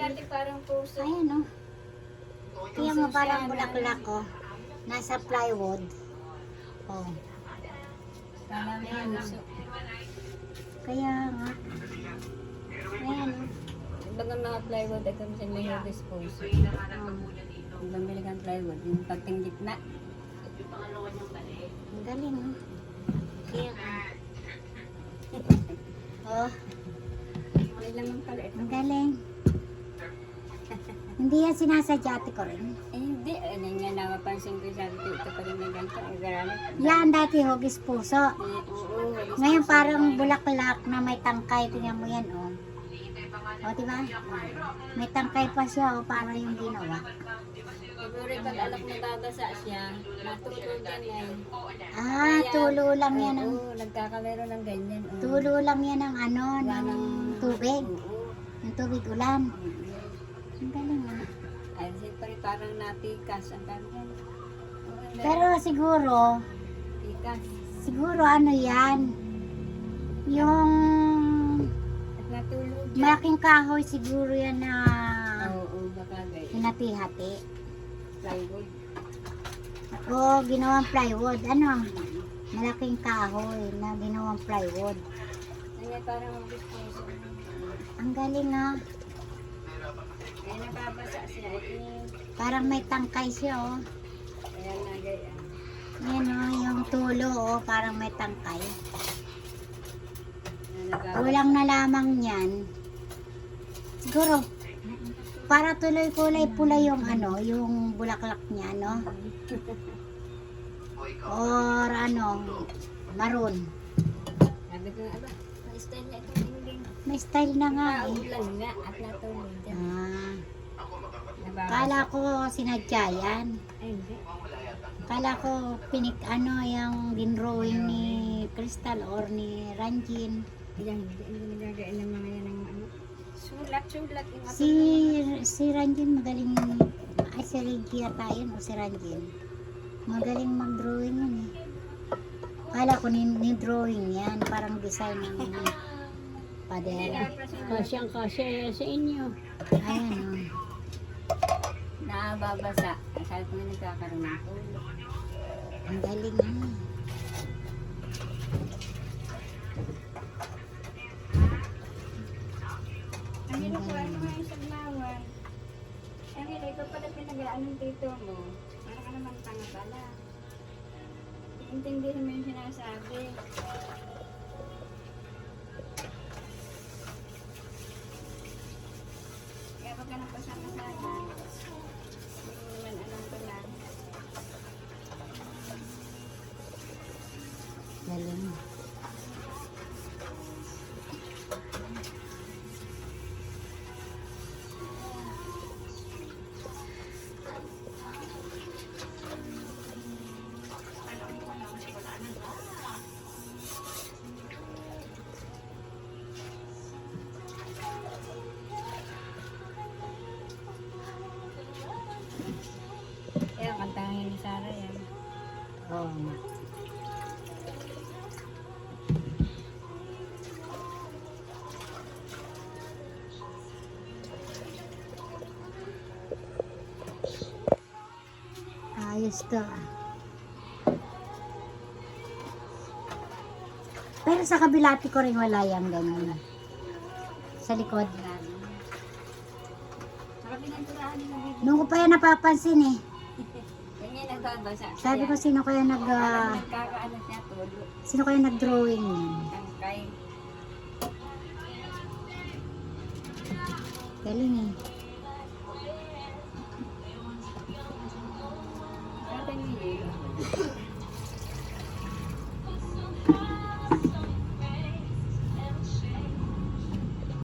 dati parang puso. Ayan o. Kaya mo parang bulaklak ko. Nasa plywood. Oh. Kala may puso. Kaya nga. Ayan o. Baga mga plywood ay kami sa may hugis puso. Ang bumili kang plywood, yung pagting gitna. Ang galing o. Kaya nga. Oh. May laman pala ito. Ang galing. Hindi yan sinasadya ate ko rin. Eh hindi, ano nga napapansin ko sabi ko ito pa rin na ganito. Ang garanit. Yan dati hugis puso. Oo. Ngayon parang bulaklak na may tangkay. Tingnan mo yan o. O diba? May tangkay pa siya o para yung ginawa. Siguro pag alak na babasa siya, matutulog yan ay. Ah, tulo lang yan ang Oo, nagkakalero ng ganyan. Oo. tulo lang yan ng ano, ng tubig. Oo. Ng tubig ulan. Ang galing ah. Ay, siyempre parang napikas ang ganyan. Pero siguro, Pikas. ano yan, yung At natulog yan. malaking kahoy siguro yan na Oo, baka ganyan. hinati-hati. Plywood. O ginawang plywood. Ano? Malaking kahoy na ginawang plywood. Ay, parang gusto ko. Ang galing ah. Kaya nababasa siya. Eh, Parang may tangkay siya oh. kaya nagayaan. Yan oh, yung tulo oh, parang may tangkay. Kulang na lamang yan. Siguro, para tuloy kulay pula yung ano, yung bulaklak niya, no? Or ano, maroon. Sabi ko, aba, may style na ito. Hindi. May style na nga eh. Naulan nga at natulog dyan. Ah, Nababasa. kala ko sinadya yan. Ay, hindi. Kala ko ano, yung dinrowing ni Crystal or ni Ranjin. Yan, hindi nagagain ng mga yan ng ano. Sulat. Yung Si Ranjin magaling, ay si Reggie yata yun o si Ranjin. Magaling mag-drawing yan eh. Kala ko ni drawing yan, parang design ng padera. Kasyang-kasya sa inyo. Ayan o. Nakababasa. Sabi ko nga nagkakaroon ng tulog. Ang galing ah. Ang ginagawa mo ngayon sa gnawan. Ang ito pala pinagaan ng tito mo. Para ka naman tanga pala. Iintindihin mo yung sinasabi. Kaya pag ka napasama sa akin, hindi mo naman alam ko na. Galing. Kaya kantahin ni Sarah yan. Oo nga. Ayos to. Pero sa kabilati ko rin wala yung ganyan. Sa likod. Saka pinagturahan nila video. Noong ko pa yan napapansin eh. Ganyan nagbabasa. Sabi ko sino kaya Nagkakaano siya tulog. sino kaya nag-drawing yan. Tangkay. Galing eh. Ano tayo yun?